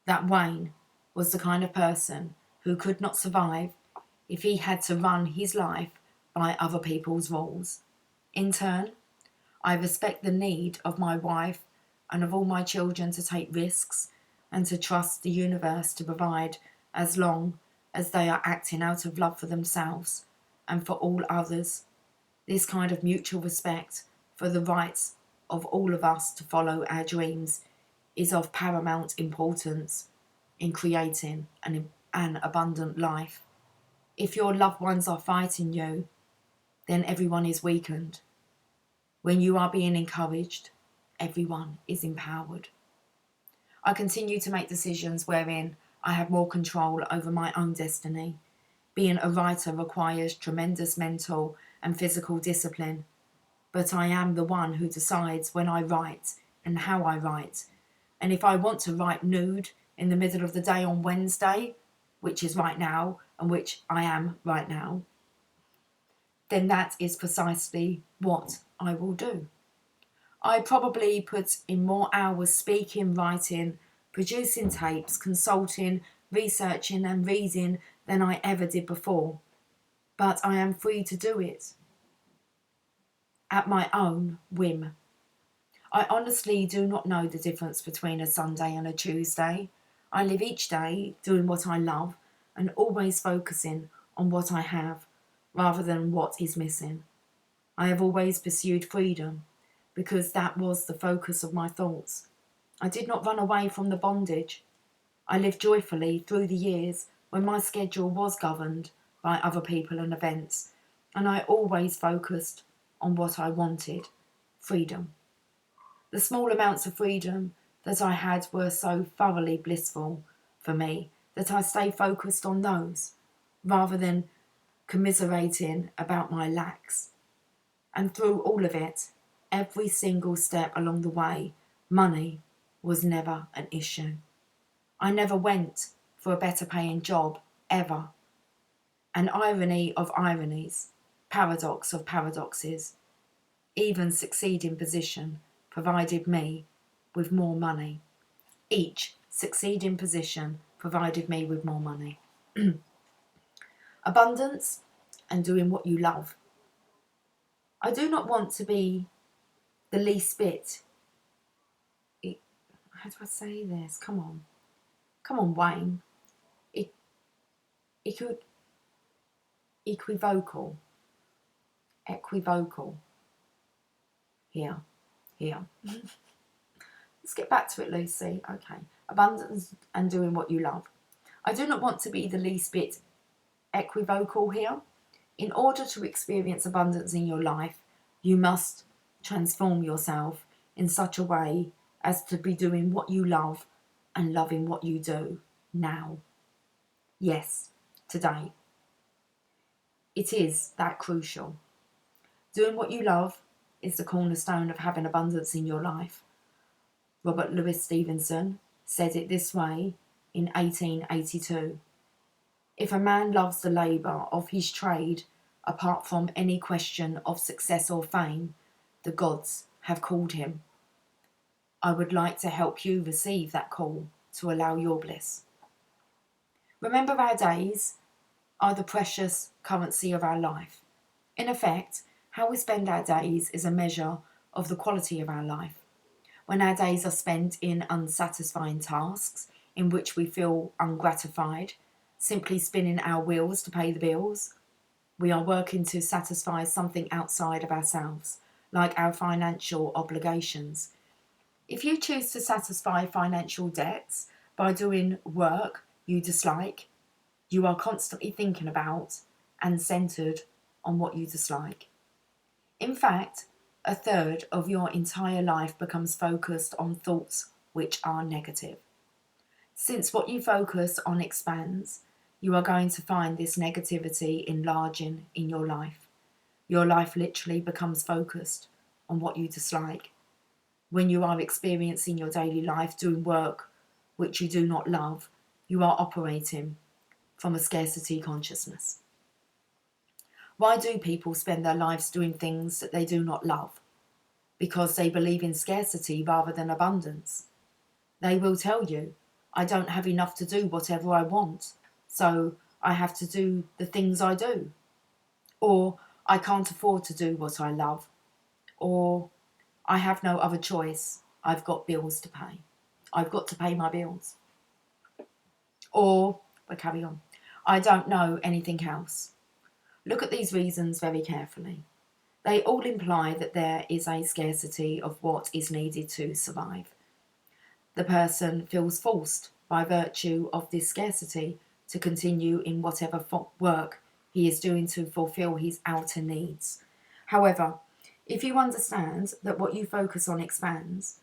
that Wayne was the kind of person who could not survive if he had to run his life by other people's rules. In turn, I respect the need of my wife and of all my children to take risks and to trust the universe to provide as long as they are acting out of love for themselves and for all others. This kind of mutual respect for the rights of all of us to follow our dreams is of paramount importance in creating an abundant life. If your loved ones are fighting you, then everyone is weakened. When you are being encouraged, everyone is empowered. I continue to make decisions wherein I have more control over my own destiny. Being a writer requires tremendous mental and physical discipline, but I am the one who decides when I write and how I write. And if I want to write nude in the middle of the day on Wednesday, which is right now, and which I am right now, then that is precisely what I will do. I probably put in more hours speaking, writing, producing tapes, consulting, researching and reading than I ever did before. But I am free to do it at my own whim. I honestly do not know the difference between a Sunday and a Tuesday. I live each day doing what I love and always focusing on what I have rather than what is missing. I have always pursued freedom because that was the focus of my thoughts. I did not run away from the bondage. I lived joyfully through the years when my schedule was governed by other people and events, and I always focused on what I wanted, freedom. The small amounts of freedom that I had were so thoroughly blissful for me that I stay focused on those rather than commiserating about my lacks. And through all of it, every single step along the way Money was never an issue. I never went for a better paying job, ever. An irony of ironies, paradox of paradoxes, even succeeding position provided me with more money. Each succeeding position provided me with more money. Abundance and doing what you love. I do not want to be the least bit. How do I say this? Come on, Wayne. Equivocal. Here. Let's get back to it, Lucy. Okay. Abundance and doing what you love. I do not want to be the least bit equivocal here. In order to experience abundance in your life, you must transform yourself in such a way as to be doing what you love and loving what you do now. Yes, today. It is that crucial. Doing what you love is the cornerstone of having abundance in your life. Robert Louis Stevenson said it this way in 1882. If a man loves the labour of his trade, apart from any question of success or fame, the gods have called him. I would like to help you receive that call to allow your bliss. Remember, our days are the precious currency of our life. In effect, how we spend our days is a measure of the quality of our life. When our days are spent in unsatisfying tasks in which we feel ungratified, simply spinning our wheels to pay the bills, we are working to satisfy something outside of ourselves, like our financial obligations. If you choose to satisfy financial debts by doing work you dislike, you are constantly thinking about and centred on what you dislike. In fact, a third of your entire life becomes focused on thoughts which are negative. Since what you focus on expands, you are going to find this negativity enlarging in your life. Your life literally becomes focused on what you dislike. When you are experiencing your daily life doing work which you do not love, you are operating from a scarcity consciousness. Why do people spend their lives doing things that they do not love? Because they believe in scarcity rather than abundance. They will tell you, I don't have enough to do whatever I want, so I have to do the things I do. Or I can't afford to do what I love. Or I have no other choice. I've got bills to pay. I've got to pay my bills. Or, but carry on, I don't know anything else. Look at these reasons very carefully. They all imply that there is a scarcity of what is needed to survive. The person feels forced by virtue of this scarcity to continue in whatever work he is doing to fulfill his outer needs. However, if you understand that what you focus on expands,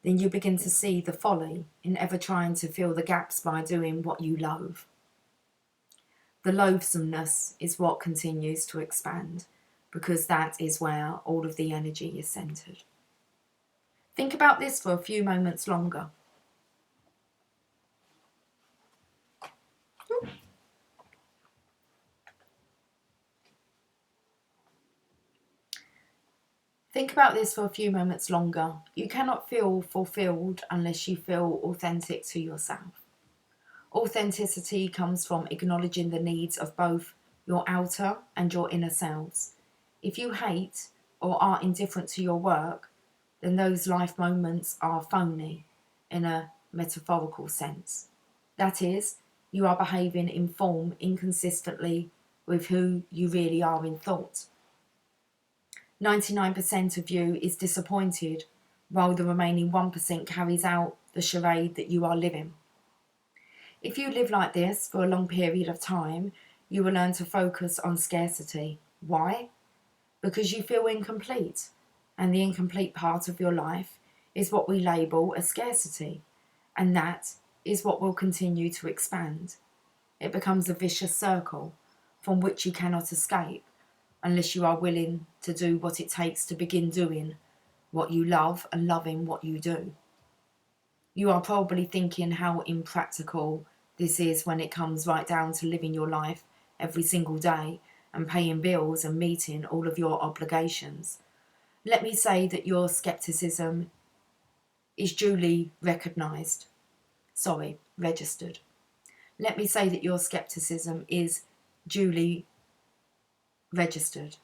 then you begin to see the folly in ever trying to fill the gaps by doing what you loathe. The loathsomeness is what continues to expand, because that is where all of the energy is centred. Think about this for a few moments longer. Think about this for a few moments longer. You cannot feel fulfilled unless you feel authentic to yourself. Authenticity comes from acknowledging the needs of both your outer and your inner selves. If you hate or are indifferent to your work, then those life moments are phony in a metaphorical sense. That is, you are behaving in form inconsistently with who you really are in thought. 99% of you is disappointed, while the remaining 1% carries out the charade that you are living. If you live like this for a long period of time, you will learn to focus on scarcity. Why? Because you feel incomplete, and the incomplete part of your life is what we label as scarcity, and that is what will continue to expand. It becomes a vicious circle from which you cannot escape unless you are willing to do what it takes to begin doing what you love and loving what you do. You are probably thinking how impractical this is when it comes right down to living your life every single day and paying bills and meeting all of your obligations. Let me say that your skepticism is duly registered. Let me say that your skepticism is duly registered,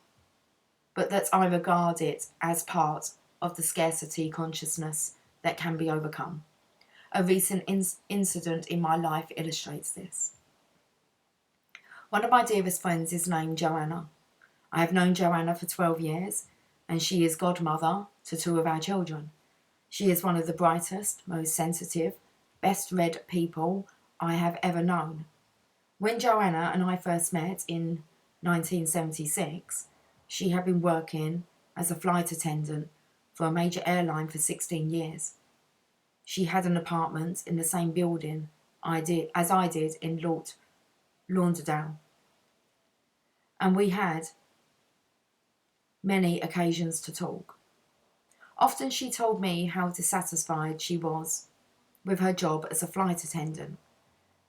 but that I regard it as part of the scarcity consciousness that can be overcome. A recent incident in my life illustrates this. One of my dearest friends is named Joanna. I have known Joanna for 12 years, and she is godmother to 2 of our children. She is one of the brightest, most sensitive, best read people I have ever known. When Joanna and I first met in 1976, she had been working as a flight attendant for a major airline for 16 years. She had an apartment in the same building as I did in Lauderdale, and we had many occasions to talk. Often she told me how dissatisfied she was with her job as a flight attendant.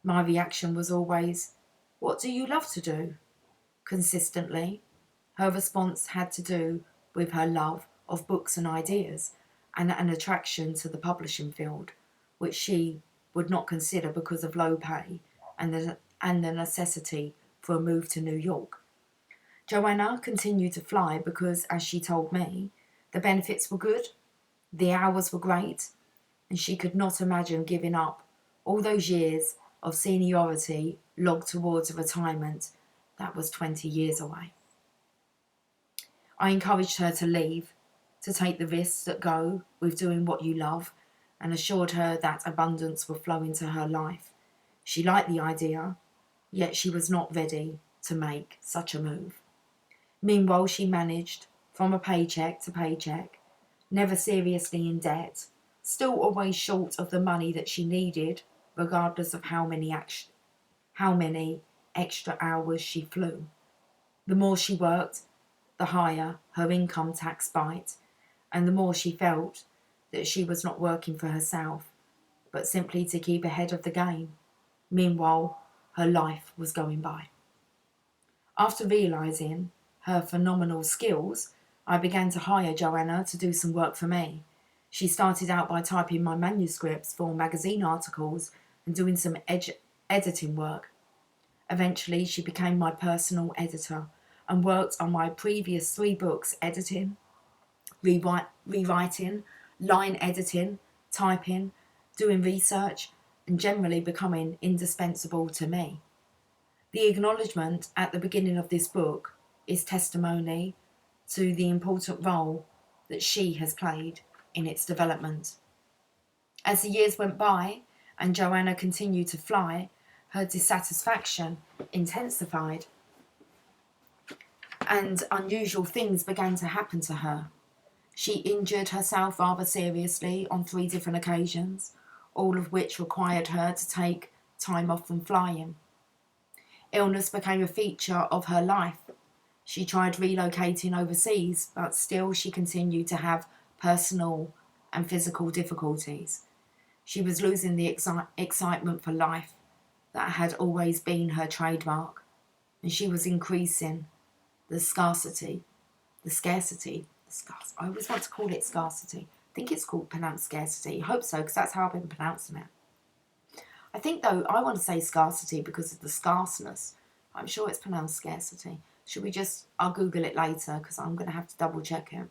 My reaction was always, "What do you love to do?" Consistently, her response had to do with her love of books and ideas and an attraction to the publishing field, which she would not consider because of low pay and the necessity for a move to New York. Joanna continued to fly because, as she told me, the benefits were good, the hours were great, and she could not imagine giving up all those years of seniority logged towards a retirement that was 20 years away. I encouraged her to leave, to take the risks that go with doing what you love, and assured her that abundance would flow into her life. She liked the idea, yet she was not ready to make such a move. Meanwhile, she managed, from a paycheck to paycheck, never seriously in debt, still always short of the money that she needed, regardless of how many extra hours she flew. The more she worked, the higher her income tax bite, and the more she felt that she was not working for herself, but simply to keep ahead of the game. Meanwhile, her life was going by. After realising her phenomenal skills, I began to hire Joanna to do some work for me. She started out by typing my manuscripts for magazine articles and doing some editing work. Eventually, she became my personal editor and worked on my previous 3 books, editing, rewriting, line editing, typing, doing research, and generally becoming indispensable to me. The acknowledgement at the beginning of this book is testimony to the important role that she has played in its development. As the years went by and Joanna continued to fly, her dissatisfaction intensified and unusual things began to happen to her. She injured herself rather seriously on 3 different occasions, all of which required her to take time off from flying. Illness became a feature of her life. She tried relocating overseas, but still she continued to have personal and physical difficulties. She was losing the excitement for life that had always been her trademark, and she was increasing the scarcity. I always want to call it scarcity. I think it's pronounced scarcity. I hope so, because that's how I've been pronouncing it. I think, though, I want to say scarcity because of the scarceness. I'm sure it's pronounced scarcity. I'll Google it later because I'm going to have to double check it.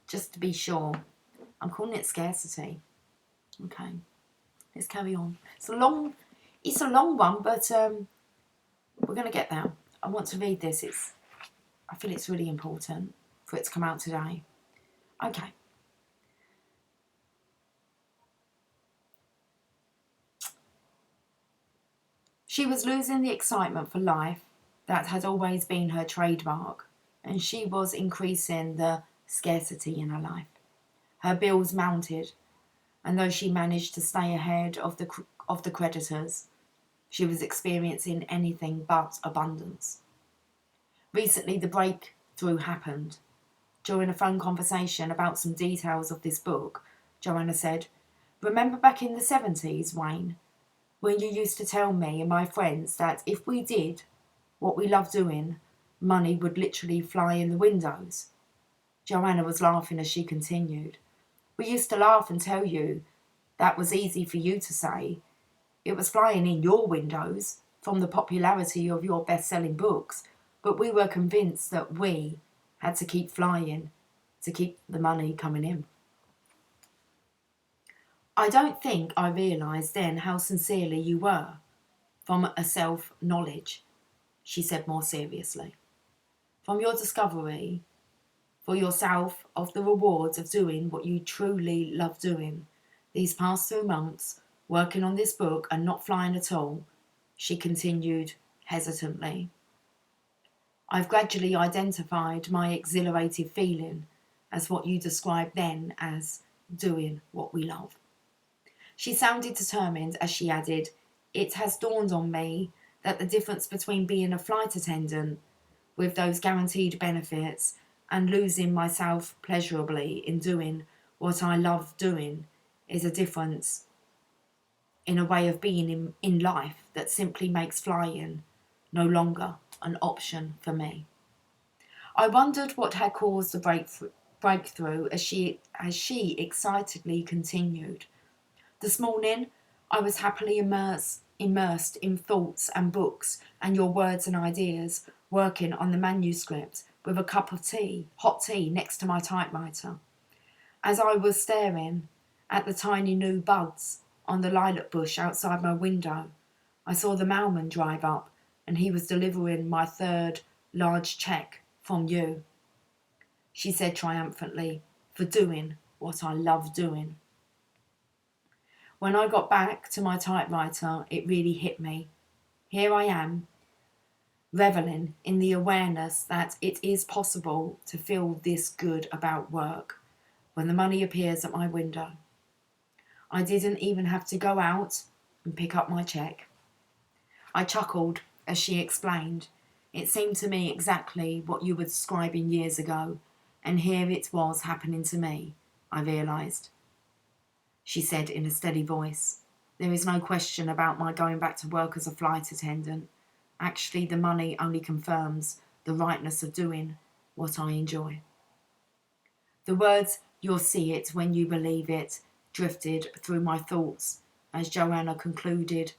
Just to be sure. I'm calling it scarcity. Okay. Let's carry on. It's a long one, but we're going to get there. I want to read this. I feel it's really important for it to come out today. Okay. She was losing the excitement for life that had always been her trademark, and she was increasing the scarcity in her life. Her bills mounted, and though she managed to stay ahead of the creditors, she was experiencing anything but abundance. Recently, the breakthrough happened. During a phone conversation about some details of this book, Joanna said, Remember back in the 70s, Wayne, when you used to tell me and my friends that if we did what we love doing, money would literally fly in the windows? Joanna was laughing as she continued. We used to laugh and tell you that was easy for you to say. It was flying in your windows from the popularity of your best-selling books, but we were convinced that we had to keep flying to keep the money coming in. I don't think I realised then how sincerely you were, from a self-knowledge, she said more seriously. From your discovery for yourself of the rewards of doing what you truly love doing. These past 2 months, working on this book and not flying at all, she continued hesitantly. I've gradually identified my exhilarated feeling as what you described then as doing what we love. She sounded determined as she added, it has dawned on me that the difference between being a flight attendant with those guaranteed benefits and losing myself pleasurably in doing what I love doing is a difference in a way of being in life that simply makes flying no longer an option for me. I wondered what had caused the breakthrough as she excitedly continued. This morning, I was happily immersed in thoughts and books and your words and ideas, working on the manuscript with a cup of tea, hot tea, next to my typewriter. As I was staring at the tiny new buds on the lilac bush outside my window, I saw the mailman drive up and he was delivering my 3rd large cheque from you, she said triumphantly, for doing what I love doing. When I got back to my typewriter, it really hit me. Here I am, reveling in the awareness that it is possible to feel this good about work when the money appears at my window. I didn't even have to go out and pick up my cheque. I chuckled as she explained. It seemed to me exactly what you were describing years ago, and here it was happening to me, I realised. She said in a steady voice. There is no question about my going back to work as a flight attendant. Actually, the money only confirms the rightness of doing what I enjoy. The words, you'll see it when you believe it, drifted through my thoughts as Joanna concluded.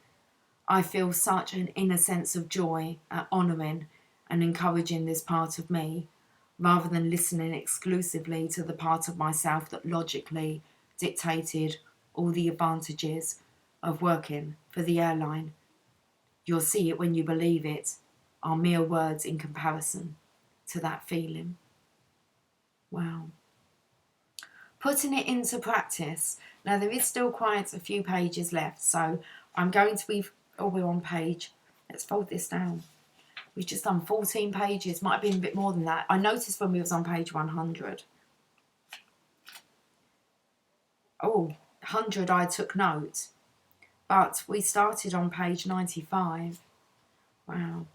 I feel such an inner sense of joy at honouring and encouraging this part of me, rather than listening exclusively to the part of myself that logically dictated all the advantages of working for the airline. You'll see it when you believe it are mere words in comparison to that feeling. Wow. Putting it into practice. Now there is still quite a few pages left, so I'm going to be, we're on page, let's fold this down. We've just done 14 pages, might have been a bit more than that. I noticed when we was on page 100. 100 I took note, but we started on page 95. Wow.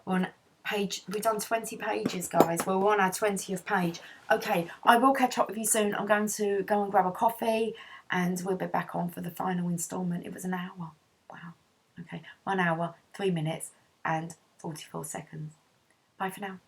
We've done 20 pages, guys. We're on our 20th page. Okay, I will catch up with you soon. I'm going to go and grab a coffee and we'll be back on for the final instalment. It was an hour. Wow. Okay, 1 hour, 3 minutes and 44 seconds. Bye for now.